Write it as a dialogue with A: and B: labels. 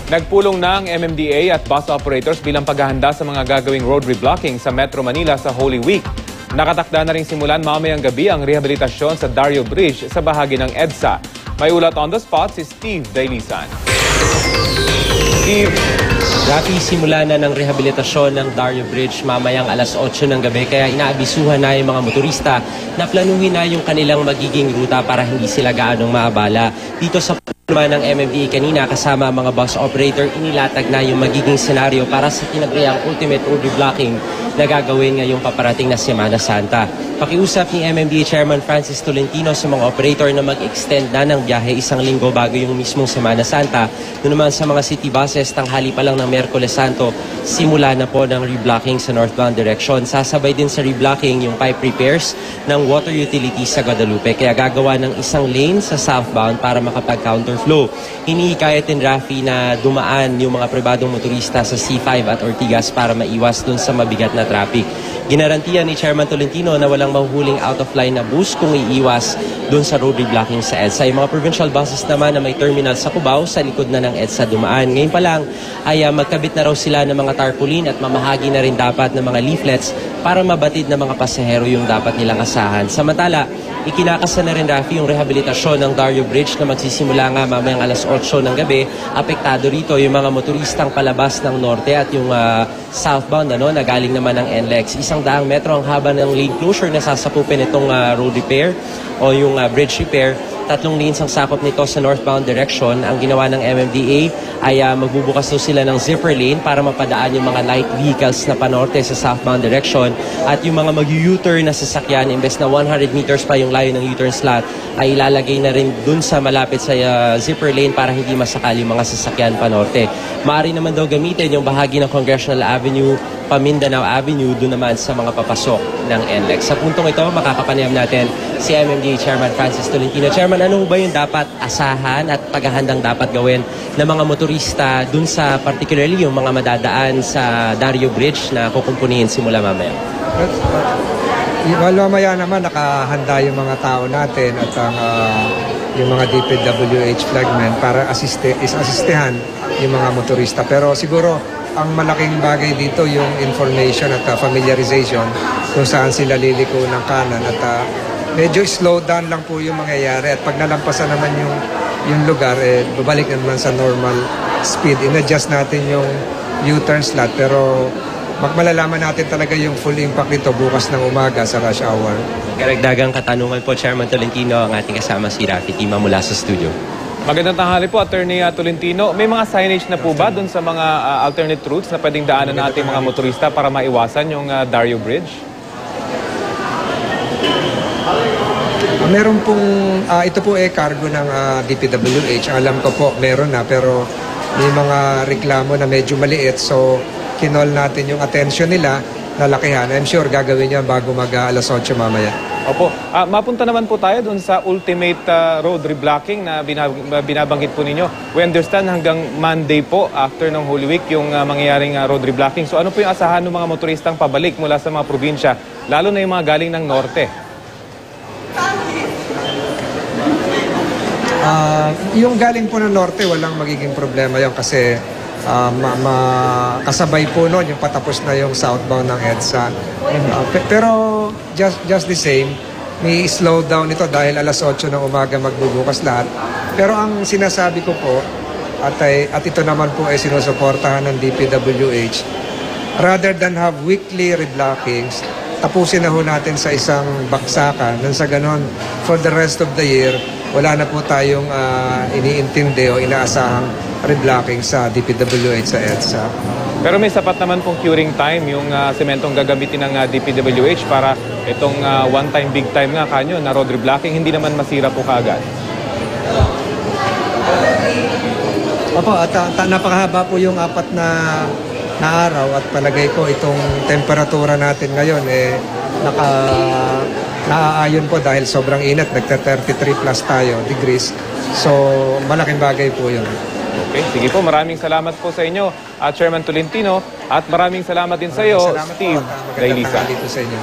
A: Nagpulong na ang MMDA at bus operators bilang paghahanda sa mga gagawing road reblocking sa Metro Manila sa Holy Week. Nakatakda na rin simulan mamayang gabi ang rehabilitasyon sa Dario Bridge sa bahagi ng EDSA. May ulat on the spot si Steve Dailisan. Steve.
B: Rafi, simula na ng rehabilitasyon ng Dario Bridge mamayang alas 8 ng gabi kaya inaabisuhan na yung mga motorista na planuhin na yung kanilang magiging ruta para hindi sila gaanong maabala. Dito sa naman ng MMDA kanina kasama ang mga bus operator, inilatag na yung magiging senaryo para sa tinaguriang ultimate road reblocking na gagawin ngayong paparating na Semana Santa. Pakiusap ni MMDA Chairman Francis Tolentino sa mga operator na mag-extend na ng biyahe isang linggo bago yung mismong Semana Santa. Doon naman sa mga city buses, tanghali pa lang ng Miyerkules Santo, simula na po ng reblocking sa northbound direction. Sasabay din sa reblocking yung pipe repairs ng water utilities sa Guadalupe. Kaya gagawa ng isang lane sa southbound para makapag-counterflow. Hinihikayat din Rafi na dumaan yung mga pribadong motorista sa C5 at Ortigas para maiwas dun sa mabigat na traffic. Ginarantiya ni Chairman Tolentino na walang mahuhuling out-of-line na bus kung iiwas dun sa road reblocking sa EDSA. Yung mga provincial buses naman na may terminal sa Cubao, sa likod na ng EDSA dumaan. Ngayon pa lang ay magkabit na raw sila ng mga tarpaulin at mamahagi na rin dapat ng mga leaflets para mabatid ng mga pasahero yung dapat nilang asahan. Samantala, ikinakasa na rin Rafi yung rehabilitasyon ng Dario Bridge na magsisimula nga mamayang alas 8 ng gabi. Apektado rito yung mga motoristang palabas ng norte at yung southbound na galing naman ng NLEX. 100 metro ang haba ng lane closure na sasapupin itong road repair o yung bridge repair. 3 lanes ang sakop nito sa northbound direction. Ang ginawa ng MMDA ay magbubukas daw sila ng zipper lane para mapadaan yung mga light vehicles na panorte sa southbound direction. At yung mga mag-U-turn na sasakyan, imbes na 100 meters pa yung layo ng U-turn slot, ay ilalagay na rin dun sa malapit sa zipper lane para hindi masakal yung mga sasakyan panorte. Maaari naman daw gamitin yung bahagi ng Congressional Avenue, Pamindanao Avenue, dun naman sa mga papasok ng NLEX. Sa puntong ito, makakapanayam natin si MMDA Chairman Francis Tolentino. Chairman, ano ba yung dapat asahan at paghahandang dapat gawin ng mga motorista dun sa particularly yung mga madadaan sa Dario Bridge na kukumpunihin simula mamaya?
C: Mamaya naman nakahanda yung mga tao natin at ang yung mga DPWH flagmen para asistehan yung mga motorista. Pero siguro ang malaking bagay dito yung information at familiarization kung saan sila liliko ng kanan at medyo slow down lang po yung mangyayari at pag nalampasan naman yung lugar, babalik naman sa normal speed. In-adjust natin yung U-turn slot pero malalaman natin talaga yung full impact nito bukas ng umaga sa rush hour.
B: Karagdagang katanungan po, Chairman Tolentino, ang ating kasama si Rafi Tima mula sa studio.
A: Magandang tanghali po, Attorney Tolentino. May mga signage na po ba dun sa mga alternate routes na pwedeng daanan ng ating mga motorista para maiwasan yung Dario Bridge?
C: Meron pong, ito po cargo ng DPWH. Alam ko po, meron na, pero may mga reklamo na medyo maliit. So, kinol natin yung attention nila, nalakihan. I'm sure gagawin niya bago alas 8 mamaya.
A: Opo. Mapunta naman po tayo dun sa ultimate road reblocking na binabanggit po ninyo. We understand hanggang Monday po after ng Holy Week yung mangyayaring road reblocking. So ano po yung asahan ng mga motoristang pabalik mula sa mga probinsya, lalo na yung mga galing ng norte?
C: Yung galing po ng norte, walang magiging problema yun kasi kasabay po noon yung patapos na yung southbound ng EDSA. Pero just the same, may slow down ito dahil alas 8 ng umaga magbubukas lahat. Pero ang sinasabi ko po, at ito naman po ay sinusuportahan ng DPWH, rather than have weekly reblockings, tapusin na ho natin sa isang baksakan. Nang sa ganon, for the rest of the year, wala na po tayong iniintindi o inaasahang reblocking sa DPWH sa EDSA.
A: Pero may sapat naman pong curing time yung sementong gagamitin ng DPWH para itong one-time, big-time nga kanyo na road reblocking, hindi naman masira po kaagad.
C: Opo, at napakahaba po yung 4 na araw at palagay ko itong temperatura natin ngayon naaayon po dahil sobrang init, nagta-33 plus tayo degrees. So, malaking bagay po yun.
A: Okay, sige po. Maraming salamat po sa inyo, Chairman Tolentino. At maraming salamat din sa iyo, Steve Dailisan.
C: Dito sa inyo.